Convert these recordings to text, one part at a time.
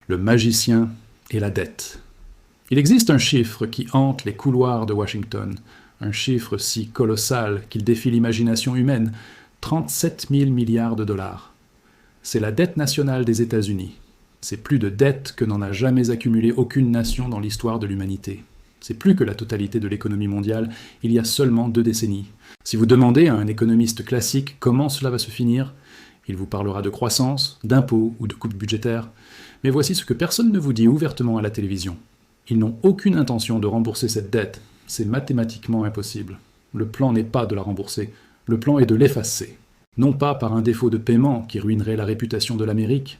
Le magicien et la dette. Il existe un chiffre qui hante les couloirs de Washington, un chiffre si colossal qu'il défie l'imagination humaine, 37 000 milliards de dollars. C'est la dette nationale des États-Unis. C'est plus de dette que n'en a jamais accumulé aucune nation dans l'histoire de l'humanité. C'est plus que la totalité de l'économie mondiale il y a seulement 2 décennies. Si vous demandez à un économiste classique comment cela va se finir, il vous parlera de croissance, d'impôts ou de coupes budgétaires. Mais voici ce que personne ne vous dit ouvertement à la télévision. Ils n'ont aucune intention de rembourser cette dette. C'est mathématiquement impossible. Le plan n'est pas de la rembourser. Le plan est de l'effacer. Non pas par un défaut de paiement qui ruinerait la réputation de l'Amérique,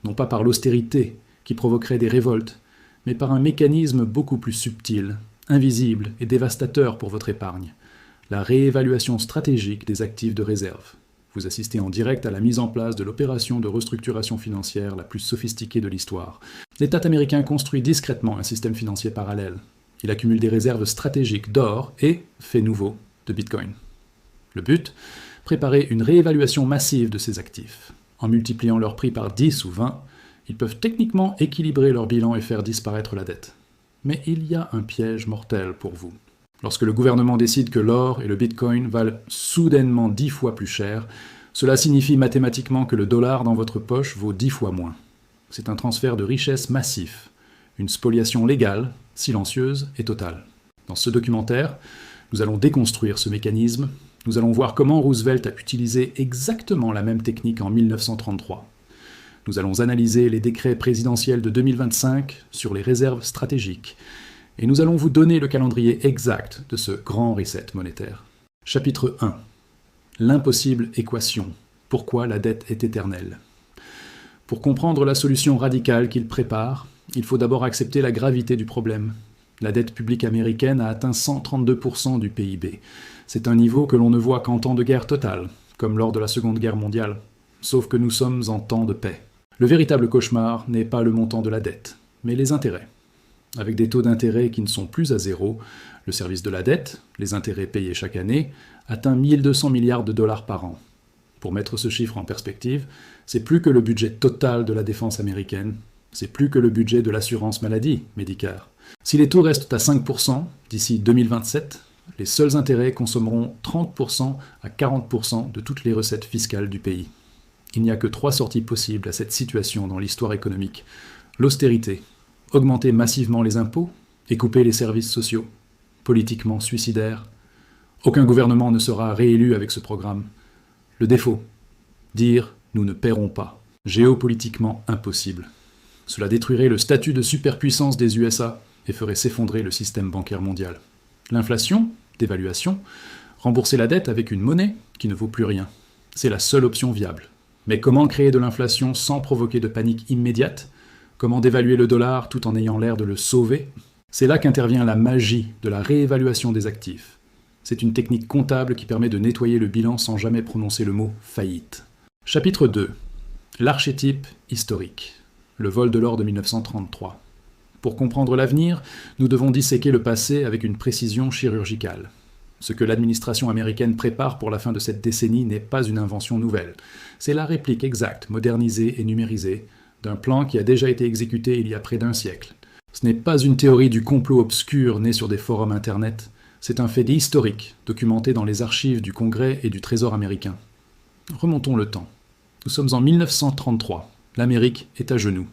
non pas par l'austérité qui provoquerait des révoltes, mais par un mécanisme beaucoup plus subtil, invisible et dévastateur pour votre épargne, la réévaluation stratégique des actifs de réserve. Vous assistez en direct à la mise en place de l'opération de restructuration financière la plus sophistiquée de l'histoire. L'État américain construit discrètement un système financier parallèle. Il accumule des réserves stratégiques d'or et, fait nouveau, de Bitcoin. Le but ? Préparer une réévaluation massive de ces actifs. En multipliant leur prix par 10 ou 20, ils peuvent techniquement équilibrer leur bilan et faire disparaître la dette. Mais il y a un piège mortel pour vous. Lorsque le gouvernement décide que l'or et le bitcoin valent soudainement 10 fois plus cher, cela signifie mathématiquement que le dollar dans votre poche vaut 10 fois moins. C'est un transfert de richesse massif, une spoliation légale, silencieuse et totale. Dans ce documentaire, nous allons déconstruire ce mécanisme, nous allons voir comment Roosevelt a utilisé exactement la même technique en 1933. Nous allons analyser les décrets présidentiels de 2025 sur les réserves stratégiques, et nous allons vous donner le calendrier exact de ce grand reset monétaire. Chapitre 1. L'impossible équation. Pourquoi la dette est éternelle. Pour comprendre la solution radicale qu'il prépare, il faut d'abord accepter la gravité du problème. La dette publique américaine a atteint 132% du PIB. C'est un niveau que l'on ne voit qu'en temps de guerre totale, comme lors de la Seconde Guerre mondiale, sauf que nous sommes en temps de paix. Le véritable cauchemar n'est pas le montant de la dette, mais les intérêts. Avec des taux d'intérêt qui ne sont plus à zéro, le service de la dette, les intérêts payés chaque année, atteint 1200 milliards de dollars par an. Pour mettre ce chiffre en perspective, c'est plus que le budget total de la défense américaine, c'est plus que le budget de l'assurance maladie, Medicare. Si les taux restent à 5% d'ici 2027, les seuls intérêts consommeront 30% à 40% de toutes les recettes fiscales du pays. Il n'y a que 3 sorties possibles à cette situation dans l'histoire économique. L'austérité, augmenter massivement les impôts et couper les services sociaux. Politiquement suicidaire. Aucun gouvernement ne sera réélu avec ce programme. Le défaut, dire « nous ne paierons pas ». Géopolitiquement impossible. Cela détruirait le statut de superpuissance des USA et ferait s'effondrer le système bancaire mondial. L'inflation, dévaluation, rembourser la dette avec une monnaie qui ne vaut plus rien. C'est la seule option viable. Mais comment créer de l'inflation sans provoquer de panique immédiate ? Comment dévaluer le dollar tout en ayant l'air de le sauver ? C'est là qu'intervient la magie de la réévaluation des actifs. C'est une technique comptable qui permet de nettoyer le bilan sans jamais prononcer le mot « faillite ». Chapitre 2. L'archétype historique. Le vol de l'or de 1933. Pour comprendre l'avenir, nous devons disséquer le passé avec une précision chirurgicale. Ce que l'administration américaine prépare pour la fin de cette décennie n'est pas une invention nouvelle. C'est la réplique exacte, modernisée et numérisée, d'un plan qui a déjà été exécuté il y a près d'1 siècle. Ce n'est pas une théorie du complot obscur née sur des forums internet, c'est un fait historique, documenté dans les archives du Congrès et du Trésor américain. Remontons le temps. Nous sommes en 1933. L'Amérique est à genoux.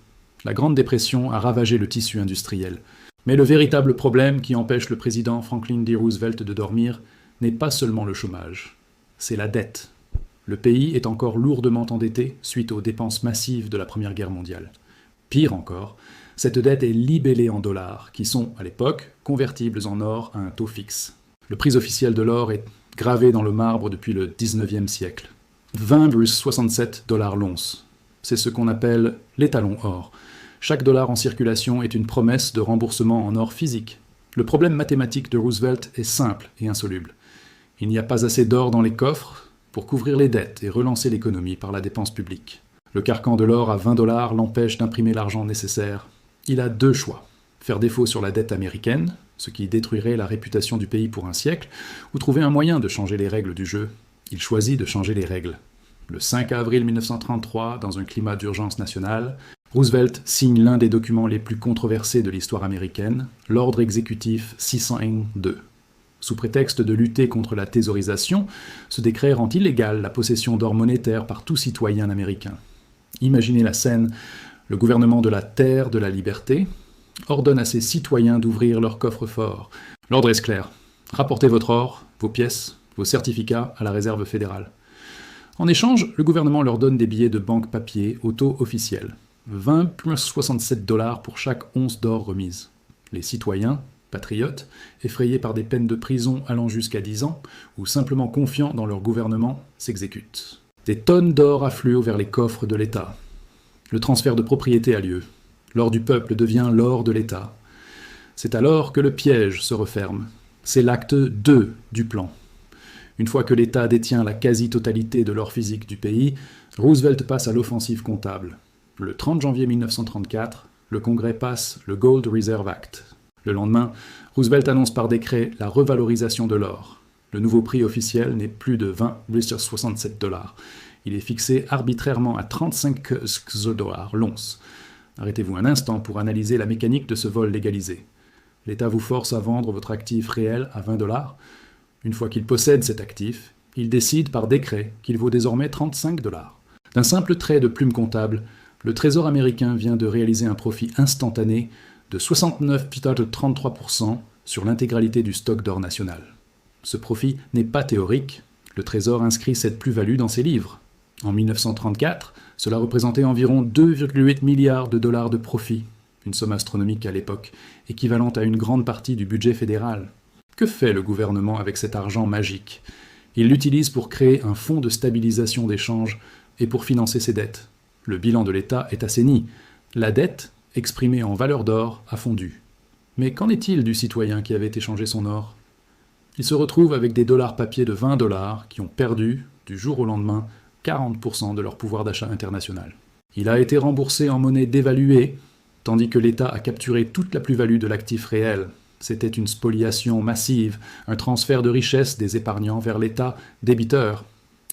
La Grande Dépression a ravagé le tissu industriel. Mais le véritable problème qui empêche le président Franklin D. Roosevelt de dormir n'est pas seulement le chômage. C'est la dette. Le pays est encore lourdement endetté suite aux dépenses massives de la Première Guerre mondiale. Pire encore, cette dette est libellée en dollars, qui sont, à l'époque, convertibles en or à un taux fixe. Le prix officiel de l'or est gravé dans le marbre depuis le 19e siècle. 20,67 $ l'once. C'est ce qu'on appelle l'étalon or. Chaque dollar en circulation est une promesse de remboursement en or physique. Le problème mathématique de Roosevelt est simple et insoluble. Il n'y a pas assez d'or dans les coffres pour couvrir les dettes et relancer l'économie par la dépense publique. Le carcan de l'or à 20 $ l'empêche d'imprimer l'argent nécessaire. Il a 2 choix. Faire défaut sur la dette américaine, ce qui détruirait la réputation du pays pour un siècle, ou trouver un moyen de changer les règles du jeu. Il choisit de changer les règles. Le 5 avril 1933, dans un climat d'urgence nationale, Roosevelt signe l'un des documents les plus controversés de l'histoire américaine, l'ordre exécutif 601-2. Sous prétexte de lutter contre la thésaurisation, ce décret rend illégale la possession d'or monétaire par tout citoyen américain. Imaginez la scène, le gouvernement de la Terre de la Liberté ordonne à ses citoyens d'ouvrir leur coffre-fort. L'ordre est clair, rapportez votre or, vos pièces, vos certificats à la réserve fédérale. En échange, le gouvernement leur donne des billets de banque papier au taux officiel. 20 plus 67 $ pour chaque once d'or remise. Les citoyens, patriotes, effrayés par des peines de prison allant jusqu'à 10 ans, ou simplement confiants dans leur gouvernement, s'exécutent. Des tonnes d'or affluent vers les coffres de l'État. Le transfert de propriété a lieu. L'or du peuple devient l'or de l'État. C'est alors que le piège se referme. C'est l'acte 2 du plan. Une fois que l'État détient la quasi-totalité de l'or physique du pays, Roosevelt passe à l'offensive comptable. Le 30 janvier 1934, le Congrès passe le Gold Reserve Act. Le lendemain, Roosevelt annonce par décret la revalorisation de l'or. Le nouveau prix officiel n'est plus de 20,67 $. Il est fixé arbitrairement à 35 $ l'once. Arrêtez-vous un instant pour analyser la mécanique de ce vol légalisé. L'État vous force à vendre votre actif réel à 20 $. Une fois qu'il possède cet actif, il décide par décret qu'il vaut désormais 35 $. D'un simple trait de plume comptable, le Trésor américain vient de réaliser un profit instantané de 69,33% sur l'intégralité du stock d'or national. Ce profit n'est pas théorique, le Trésor inscrit cette plus-value dans ses livres. En 1934, cela représentait environ 2,8 milliards de dollars de profit, une somme astronomique à l'époque, équivalente à une grande partie du budget fédéral. Que fait le gouvernement avec cet argent magique? Il l'utilise pour créer un fonds de stabilisation des changes et pour financer ses dettes. Le bilan de l'État est assaini. La dette, exprimée en valeur d'or, a fondu. Mais qu'en est-il du citoyen qui avait échangé son or? Il se retrouve avec des dollars papier de 20 $ qui ont perdu, du jour au lendemain, 40% de leur pouvoir d'achat international. Il a été remboursé en monnaie dévaluée, tandis que l'État a capturé toute la plus-value de l'actif réel. C'était une spoliation massive, un transfert de richesse des épargnants vers l'État débiteur.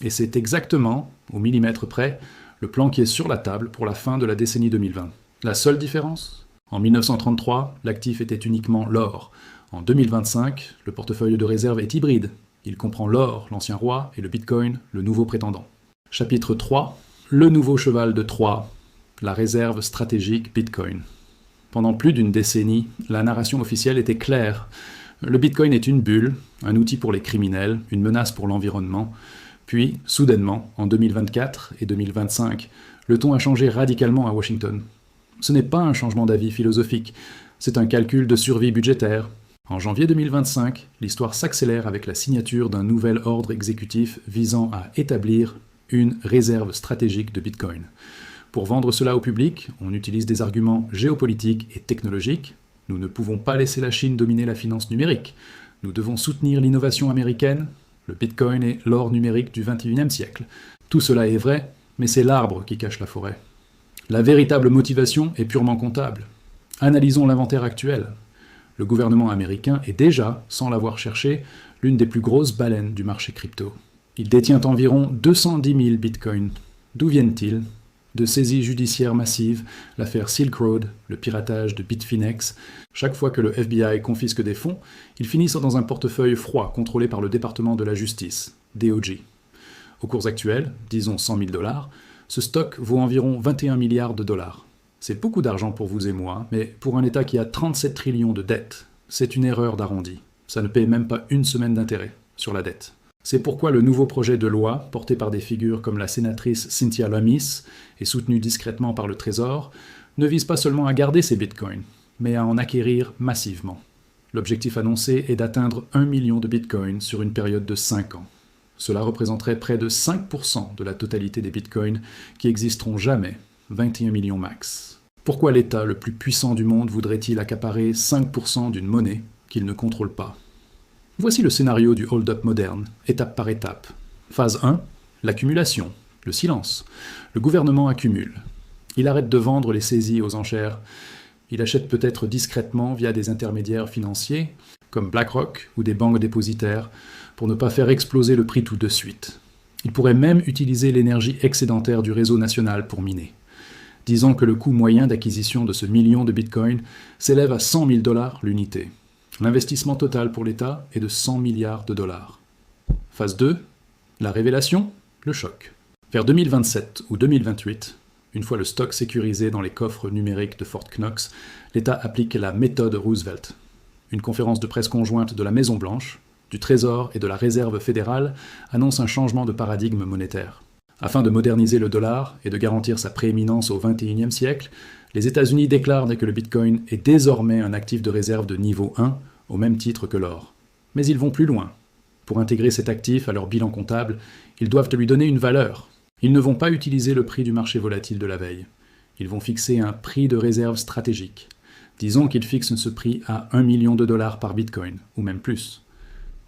Et c'est exactement, au millimètre près, le plan qui est sur la table pour la fin de la décennie 2020. La seule différence? En 1933, l'actif était uniquement l'or. En 2025, le portefeuille de réserve est hybride. Il comprend l'or, l'ancien roi, et le bitcoin, le nouveau prétendant. Chapitre 3. Le nouveau cheval de Troie, la réserve stratégique bitcoin. Pendant plus d'une décennie, la narration officielle était claire. Le bitcoin est une bulle, un outil pour les criminels, une menace pour l'environnement. Puis, soudainement, en 2024 et 2025, le ton a changé radicalement à Washington. Ce n'est pas un changement d'avis philosophique, c'est un calcul de survie budgétaire. En janvier 2025, l'histoire s'accélère avec la signature d'un nouvel ordre exécutif visant à établir une réserve stratégique de Bitcoin. Pour vendre cela au public, on utilise des arguments géopolitiques et technologiques. Nous ne pouvons pas laisser la Chine dominer la finance numérique. Nous devons soutenir l'innovation américaine. Le Bitcoin est l'or numérique du XXIe siècle. Tout cela est vrai, mais c'est l'arbre qui cache la forêt. La véritable motivation est purement comptable. Analysons l'inventaire actuel. Le gouvernement américain est déjà, sans l'avoir cherché, l'une des plus grosses baleines du marché crypto. Il détient environ 210 000 bitcoins. D'où viennent-ils? De saisies judiciaires massives, l'affaire Silk Road, le piratage de Bitfinex. Chaque fois que le FBI confisque des fonds, ils finissent dans un portefeuille froid contrôlé par le département de la justice, DOJ. Aux cours actuels, disons 100 000 $, ce stock vaut environ 21 milliards de dollars. C'est beaucoup d'argent pour vous et moi, mais pour un État qui a 37 trillions de dettes, c'est une erreur d'arrondi. Ça ne paye même pas une semaine d'intérêt sur la dette. C'est pourquoi le nouveau projet de loi, porté par des figures comme la sénatrice Cynthia Lummis et soutenu discrètement par le Trésor, ne vise pas seulement à garder ces bitcoins, mais à en acquérir massivement. L'objectif annoncé est d'atteindre 1 million de bitcoins sur une période de 5 ans. Cela représenterait près de 5% de la totalité des bitcoins qui existeront jamais, 21 millions max. Pourquoi l'État le plus puissant du monde voudrait-il accaparer 5% d'une monnaie qu'il ne contrôle pas? Voici le scénario du hold-up moderne, étape par étape. Phase 1, l'accumulation, le silence. Le gouvernement accumule. Il arrête de vendre les saisies aux enchères. Il achète peut-être discrètement via des intermédiaires financiers, comme BlackRock ou des banques dépositaires, pour ne pas faire exploser le prix tout de suite. Il pourrait même utiliser l'énergie excédentaire du réseau national pour miner. disant que le coût moyen d'acquisition de ce million de bitcoins s'élève à 100 000 $ l'unité. L'investissement total pour l'État est de 100 milliards de dollars. Phase 2, la révélation, le choc. Vers 2027 ou 2028, une fois le stock sécurisé dans les coffres numériques de Fort Knox, l'État applique la méthode Roosevelt. Une conférence de presse conjointe de la Maison-Blanche, du Trésor et de la Réserve fédérale annonce un changement de paradigme monétaire. Afin de moderniser le dollar et de garantir sa prééminence au XXIe siècle, les États-Unis déclarent que le Bitcoin est désormais un actif de réserve de niveau 1, au même titre que l'or. Mais ils vont plus loin. Pour intégrer cet actif à leur bilan comptable, ils doivent lui donner une valeur. Ils ne vont pas utiliser le prix du marché volatile de la veille. Ils vont fixer un prix de réserve stratégique. Disons qu'ils fixent ce prix à 1 million de dollars par Bitcoin, ou même plus.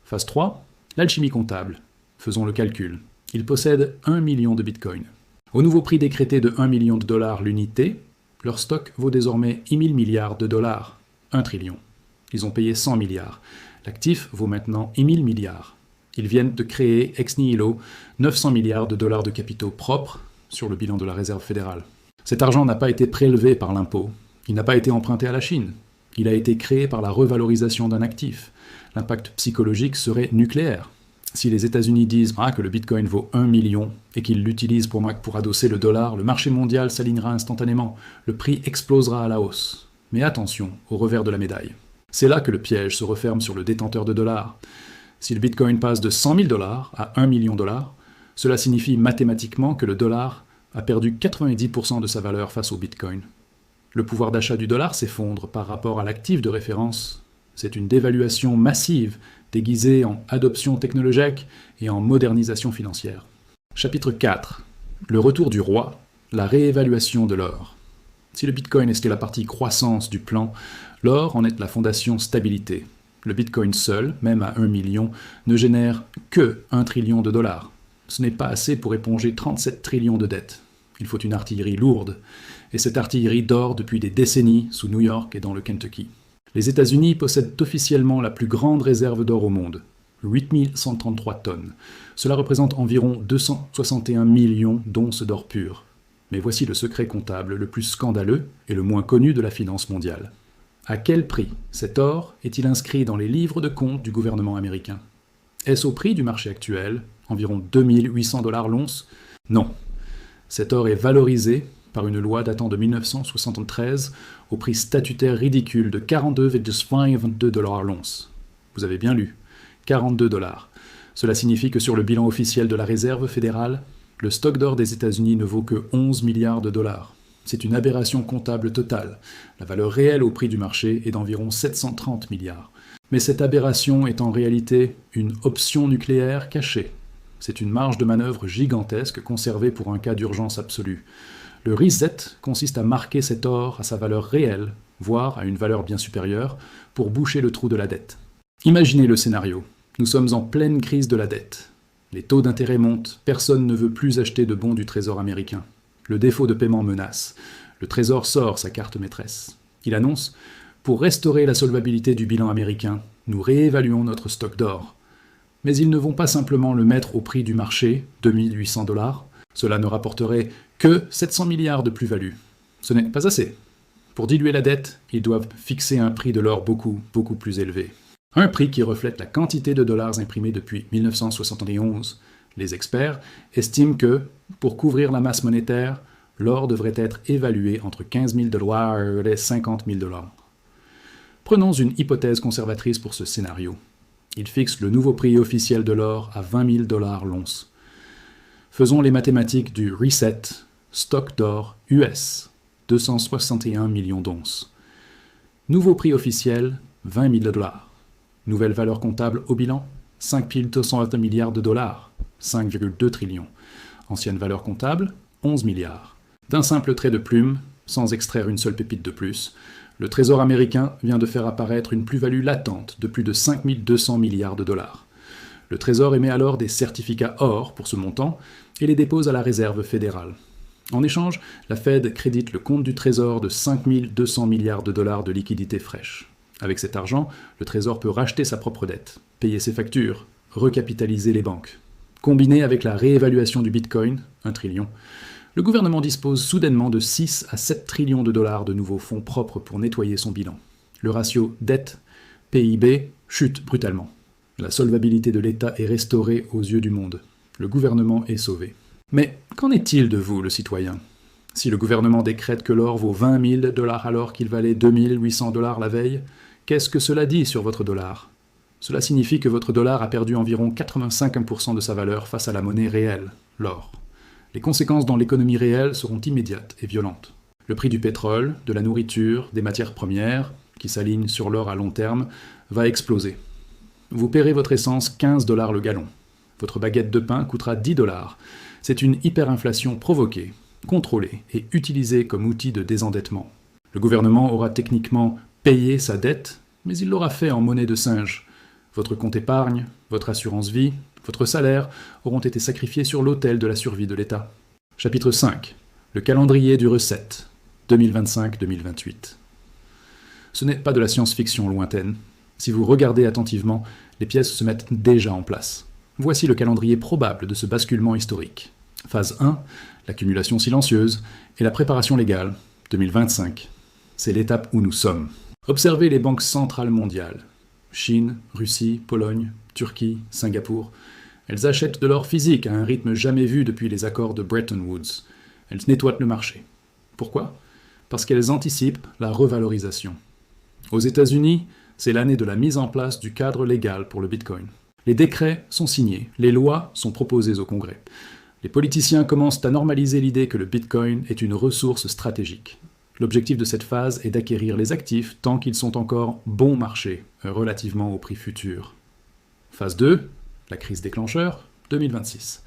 Phase 3, l'alchimie comptable. Faisons le calcul. Ils possèdent 1 million de Bitcoin. Au nouveau prix décrété de 1 million de dollars l'unité, leur stock vaut désormais 10 000 milliards de dollars, 1 trillion. Ils ont payé 100 milliards. L'actif vaut maintenant 10 000 milliards. Ils viennent de créer ex nihilo 900 milliards de dollars de capitaux propres sur le bilan de la Réserve fédérale. Cet argent n'a pas été prélevé par l'impôt. Il n'a pas été emprunté à la Chine. Il a été créé par la revalorisation d'un actif. L'impact psychologique serait nucléaire. Si les États-Unis disent que le Bitcoin vaut 1 million et qu'ils l'utilisent pour adosser le dollar, le marché mondial s'alignera instantanément. Le prix explosera à la hausse. Mais attention au revers de la médaille. C'est là que le piège se referme sur le détenteur de dollars. Si le Bitcoin passe de 100 000 $ à 1 million de dollars, cela signifie mathématiquement que le dollar a perdu 90% de sa valeur face au Bitcoin. Le pouvoir d'achat du dollar s'effondre par rapport à l'actif de référence. C'est une dévaluation massive, déguisée en adoption technologique et en modernisation financière. Chapitre 4. Le retour du roi, la réévaluation de l'or. Si le Bitcoin est la partie croissance du plan, l'or en est la fondation stabilité. Le Bitcoin seul, même à 1 million, ne génère que 1 trillion de dollars. Ce n'est pas assez pour éponger 37 trillions de dettes. Il faut une artillerie lourde, et cette artillerie dort depuis des décennies sous New York et dans le Kentucky. Les États-Unis possèdent officiellement la plus grande réserve d'or au monde, 8 133 tonnes. Cela représente environ 261 millions d'onces d'or pur. Mais voici le secret comptable le plus scandaleux et le moins connu de la finance mondiale. À quel prix cet or est-il inscrit dans les livres de compte du gouvernement américain? Est-ce au prix du marché actuel, environ 2 800 $ l'once? Non. Cet or est valorisé par une loi datant de 1973 au prix statutaire ridicule de 42,52 $ l'once. Vous avez bien lu, 42 $. Cela signifie que sur le bilan officiel de la Réserve fédérale, le stock d'or des États-Unis ne vaut que 11 milliards de dollars. C'est une aberration comptable totale. La valeur réelle au prix du marché est d'environ 730 milliards. Mais cette aberration est en réalité une option nucléaire cachée. C'est une marge de manœuvre gigantesque conservée pour un cas d'urgence absolue. Le reset consiste à marquer cet or à sa valeur réelle, voire à une valeur bien supérieure, pour boucher le trou de la dette. Imaginez le scénario. Nous sommes en pleine crise de la dette. Les taux d'intérêt montent, personne ne veut plus acheter de bons du Trésor américain. Le défaut de paiement menace. Le Trésor sort sa carte maîtresse. Il annonce « Pour restaurer la solvabilité du bilan américain, nous réévaluons notre stock d'or. » Mais ils ne vont pas simplement le mettre au prix du marché, 2 800 $. Cela ne rapporterait que 700 milliards de plus-value. Ce n'est pas assez. Pour diluer la dette, ils doivent fixer un prix de l'or beaucoup plus élevé. Un prix qui reflète la quantité de dollars imprimés depuis 1971. Les experts estiment que, pour couvrir la masse monétaire, l'or devrait être évalué entre 15 000 $ et 50 000 $. Prenons une hypothèse conservatrice pour ce scénario. Il fixe le nouveau prix officiel de l'or à 20 000 $ l'once. Faisons les mathématiques du reset, stock d'or US, 261 millions d'onces. Nouveau prix officiel, 20 000 $. Nouvelle valeur comptable au bilan, 5 220 milliards de dollars, 5,2 trillions. Ancienne valeur comptable, 11 milliards. D'un simple trait de plume, sans extraire une seule pépite de plus, le Trésor américain vient de faire apparaître une plus-value latente de plus de 5 200 milliards de dollars. Le Trésor émet alors des certificats or pour ce montant et les dépose à la Réserve fédérale. En échange, la Fed crédite le compte du Trésor de 5 200 milliards de dollars de liquidités fraîches. Avec cet argent, le Trésor peut racheter sa propre dette, payer ses factures, recapitaliser les banques. Combiné avec la réévaluation du Bitcoin, 1 trillion, Le gouvernement dispose soudainement de 6 à 7 trillions de dollars de nouveaux fonds propres pour nettoyer son bilan. Le ratio dette-PIB chute brutalement. La solvabilité de l'État est restaurée aux yeux du monde. Le gouvernement est sauvé. Mais qu'en est-il de vous, le citoyen? Si le gouvernement décrète que l'or vaut 20 000 $ alors qu'il valait 2 800 $ la veille, qu'est-ce que cela dit sur votre dollar? Cela signifie que votre dollar a perdu environ 85% de sa valeur face à la monnaie réelle, l'or. Les conséquences dans l'économie réelle seront immédiates et violentes. Le prix du pétrole, de la nourriture, des matières premières, qui s'alignent sur l'or à long terme, va exploser. Vous paierez votre essence 15 $ le gallon. Votre baguette de pain coûtera 10 $. C'est une hyperinflation provoquée, contrôlée et utilisée comme outil de désendettement. Le gouvernement aura techniquement payé sa dette, mais il l'aura fait en monnaie de singe. Votre compte épargne, votre assurance vie, votre salaire auront été sacrifiés sur l'autel de la survie de l'État. Chapitre 5. Le calendrier du recette, 2025-2028. Ce n'est pas de la science-fiction lointaine. Si vous regardez attentivement, les pièces se mettent déjà en place. Voici le calendrier probable de ce basculement historique. Phase 1, l'accumulation silencieuse et la préparation légale, 2025. C'est l'étape où nous sommes. Observez les banques centrales mondiales. Chine, Russie, Pologne, Turquie, Singapour. Elles achètent de l'or physique à un rythme jamais vu depuis les accords de Bretton Woods. Elles nettoient le marché. Pourquoi? Parce qu'elles anticipent la revalorisation. Aux États-Unis, c'est l'année de la mise en place du cadre légal pour le Bitcoin. Les décrets sont signés, les lois sont proposées au Congrès. Les politiciens commencent à normaliser l'idée que le Bitcoin est une ressource stratégique. L'objectif de cette phase est d'acquérir les actifs tant qu'ils sont encore bon marché, relativement au prix futur. Phase 2, la crise déclencheur, 2026.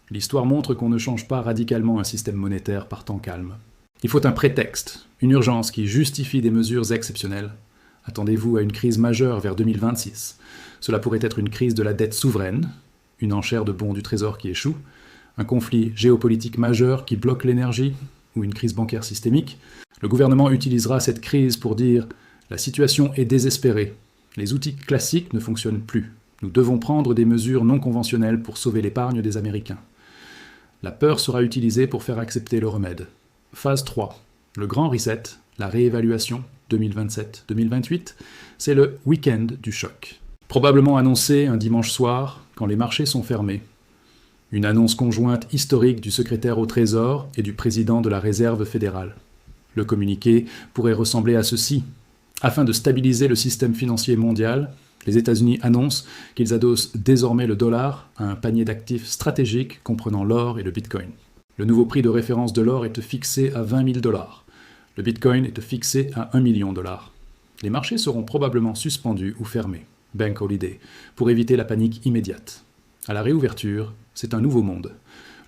L'histoire montre qu'on ne change pas radicalement un système monétaire par temps calme. Il faut un prétexte, une urgence qui justifie des mesures exceptionnelles. Attendez-vous à une crise majeure vers 2026. Cela pourrait être une crise de la dette souveraine, une enchère de bons du Trésor qui échoue, un conflit géopolitique majeur qui bloque l'énergie, ou une crise bancaire systémique. Le gouvernement utilisera cette crise pour dire « la situation est désespérée, les outils classiques ne fonctionnent plus, nous devons prendre des mesures non conventionnelles pour sauver l'épargne des Américains ». La peur sera utilisée pour faire accepter le remède. Phase 3. Le grand reset, la réévaluation, 2027-2028, c'est le week-end du choc. Probablement annoncé un dimanche soir, quand les marchés sont fermés. Une annonce conjointe historique du secrétaire au Trésor et du président de la Réserve fédérale. Le communiqué pourrait ressembler à ceci. Afin de stabiliser le système financier mondial, les États-Unis annoncent qu'ils adossent désormais le dollar à un panier d'actifs stratégiques comprenant l'or et le bitcoin. Le nouveau prix de référence de l'or est fixé à 20 000 $. Le bitcoin est fixé à 1 million $. Les marchés seront probablement suspendus ou fermés, bank holiday, pour éviter la panique immédiate. À la réouverture, c'est un nouveau monde.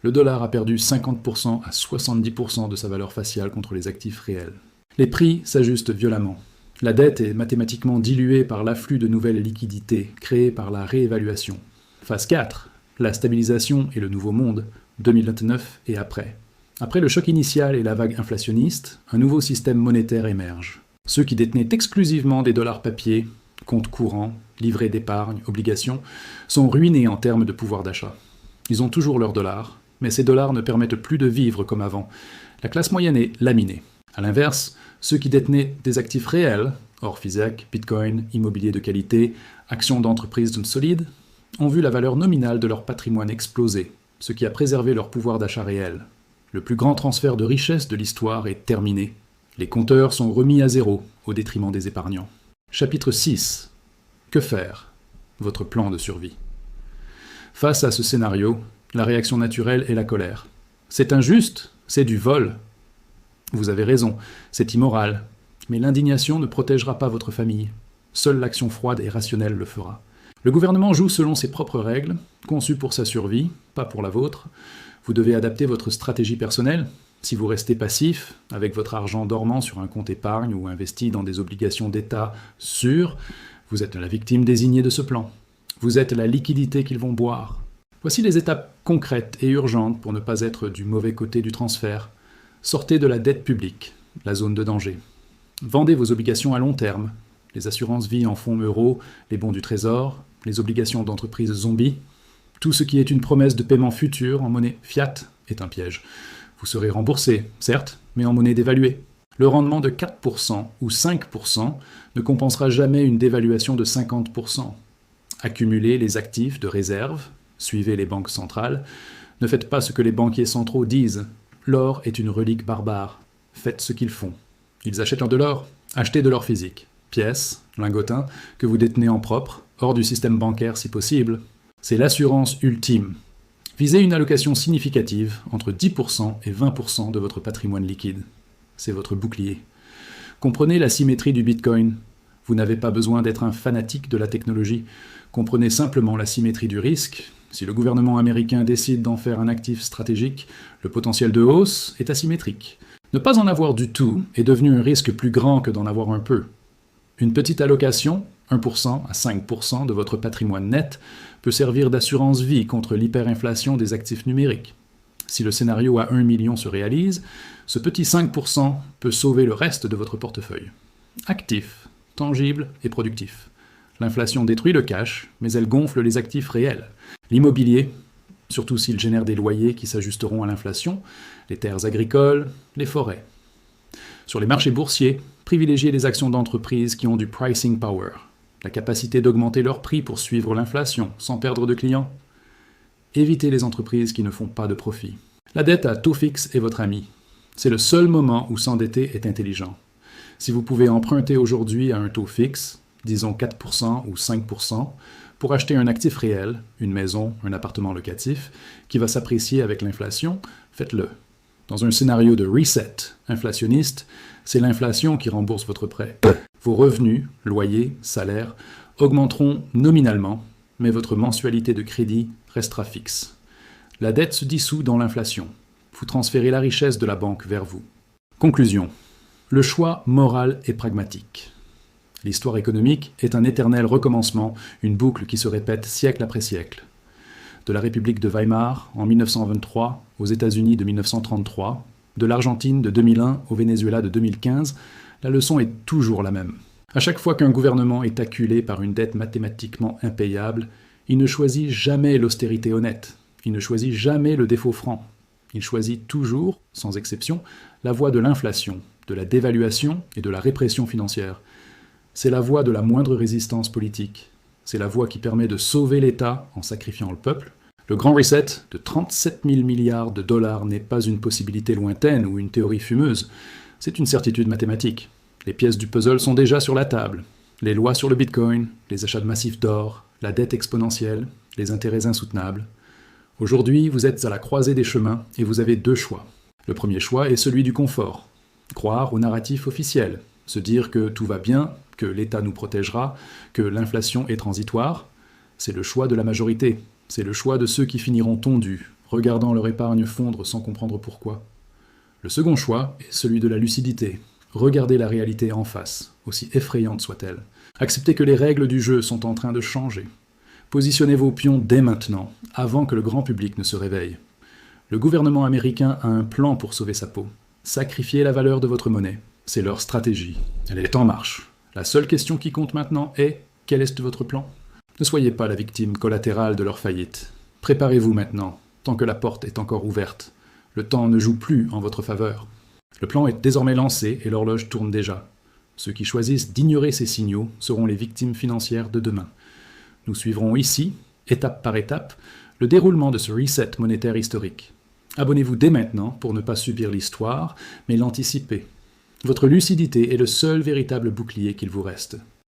Le dollar a perdu 50% à 70% de sa valeur faciale contre les actifs réels. Les prix s'ajustent violemment. La dette est mathématiquement diluée par l'afflux de nouvelles liquidités créées par la réévaluation. Phase 4, la stabilisation et le nouveau monde, 2029 et après. Après le choc initial et la vague inflationniste, un nouveau système monétaire émerge. Ceux qui détenaient exclusivement des dollars papier, comptes courants, livrets d'épargne, obligations, sont ruinés en termes de pouvoir d'achat. Ils ont toujours leurs dollars, mais ces dollars ne permettent plus de vivre comme avant. La classe moyenne est laminée. A l'inverse, ceux qui détenaient des actifs réels, or physique, bitcoin, immobilier de qualité, actions d'entreprises solides, ont vu la valeur nominale de leur patrimoine exploser, ce qui a préservé leur pouvoir d'achat réel. Le plus grand transfert de richesse de l'histoire est terminé. Les compteurs sont remis à zéro, au détriment des épargnants. Chapitre 6. Que faire? Votre plan de survie. Face à ce scénario, la réaction naturelle est la colère. C'est injuste, c'est du vol. Vous avez raison, c'est immoral. Mais l'indignation ne protégera pas votre famille. Seule l'action froide et rationnelle le fera. Le gouvernement joue selon ses propres règles, conçues pour sa survie, pas pour la vôtre. Vous devez adapter votre stratégie personnelle. Si vous restez passif, avec votre argent dormant sur un compte épargne ou investi dans des obligations d'État sûres, vous êtes la victime désignée de ce plan. Vous êtes la liquidité qu'ils vont boire. Voici les étapes concrètes et urgentes pour ne pas être du mauvais côté du transfert. Sortez de la dette publique, la zone de danger. Vendez vos obligations à long terme, les assurances vie en fonds euros, les bons du Trésor, les obligations d'entreprises zombies. Tout ce qui est une promesse de paiement futur en monnaie fiat est un piège. Vous serez remboursé, certes, mais en monnaie dévaluée. Le rendement de 4% ou 5% ne compensera jamais une dévaluation de 50%. Accumulez les actifs de réserve, suivez les banques centrales, ne faites pas ce que les banquiers centraux disent. L'or est une relique barbare. Faites ce qu'ils font. Ils achètent de l'or, achetez de l'or physique, pièces, lingotins, que vous détenez en propre, hors du système bancaire si possible. C'est l'assurance ultime. Visez une allocation significative entre 10% et 20% de votre patrimoine liquide. C'est votre bouclier. Comprenez la symétrie du Bitcoin. Vous n'avez pas besoin d'être un fanatique de la technologie. Comprenez simplement la symétrie du risque. Si le gouvernement américain décide d'en faire un actif stratégique, le potentiel de hausse est asymétrique. Ne pas en avoir du tout est devenu un risque plus grand que d'en avoir un peu. Une petite allocation, 1% à 5% de votre patrimoine net, peut servir d'assurance vie contre l'hyperinflation des actifs numériques. Si le scénario à 1 million se réalise, ce petit 5% peut sauver le reste de votre portefeuille. Actif, tangible et productif. L'inflation détruit le cash, mais elle gonfle les actifs réels. L'immobilier, surtout s'il génère des loyers qui s'ajusteront à l'inflation, les terres agricoles, les forêts. Sur les marchés boursiers, privilégiez les actions d'entreprises qui ont du pricing power, la capacité d'augmenter leur prix pour suivre l'inflation sans perdre de clients. Évitez les entreprises qui ne font pas de profit. La dette à taux fixe est votre ami. C'est le seul moment où s'endetter est intelligent. Si vous pouvez emprunter aujourd'hui à un taux fixe, disons 4% ou 5%, pour acheter un actif réel, une maison, un appartement locatif, qui va s'apprécier avec l'inflation, faites-le. Dans un scénario de reset inflationniste, c'est l'inflation qui rembourse votre prêt. Vos revenus, loyers, salaires, augmenteront nominalement, mais votre mensualité de crédit restera fixe. La dette se dissout dans l'inflation. Vous transférez la richesse de la banque vers vous. Conclusion. Le choix moral est pragmatique. L'histoire économique est un éternel recommencement, une boucle qui se répète siècle après siècle. De la République de Weimar en 1923 aux États-Unis de 1933, de l'Argentine de 2001 au Venezuela de 2015, la leçon est toujours la même. À chaque fois qu'un gouvernement est acculé par une dette mathématiquement impayable, il ne choisit jamais l'austérité honnête, il ne choisit jamais le défaut franc. Il choisit toujours, sans exception, la voie de l'inflation, de la dévaluation et de la répression financière. C'est la voie de la moindre résistance politique. C'est la voie qui permet de sauver l'État en sacrifiant le peuple. Le grand reset de 37 000 milliards de dollars n'est pas une possibilité lointaine ou une théorie fumeuse. C'est une certitude mathématique. Les pièces du puzzle sont déjà sur la table. Les lois sur le Bitcoin, les achats massifs d'or, la dette exponentielle, les intérêts insoutenables. Aujourd'hui, vous êtes à la croisée des chemins et vous avez deux choix. Le premier choix est celui du confort. Croire au narratif officiel, se dire que tout va bien, que l'État nous protégera, que l'inflation est transitoire. C'est le choix de la majorité. C'est le choix de ceux qui finiront tondus, regardant leur épargne fondre sans comprendre pourquoi. Le second choix est celui de la lucidité. Regardez la réalité en face, aussi effrayante soit-elle. Acceptez que les règles du jeu sont en train de changer. Positionnez vos pions dès maintenant, avant que le grand public ne se réveille. Le gouvernement américain a un plan pour sauver sa peau. Sacrifiez la valeur de votre monnaie. C'est leur stratégie. Elle est en marche. La seule question qui compte maintenant est « Quel est votre plan ?» Ne soyez pas la victime collatérale de leur faillite. Préparez-vous maintenant, tant que la porte est encore ouverte. Le temps ne joue plus en votre faveur. Le plan est désormais lancé et l'horloge tourne déjà. Ceux qui choisissent d'ignorer ces signaux seront les victimes financières de demain. Nous suivrons ici, étape par étape, le déroulement de ce reset monétaire historique. Abonnez-vous dès maintenant pour ne pas subir l'histoire, mais l'anticiper. Votre lucidité est le seul véritable bouclier qu'il vous reste.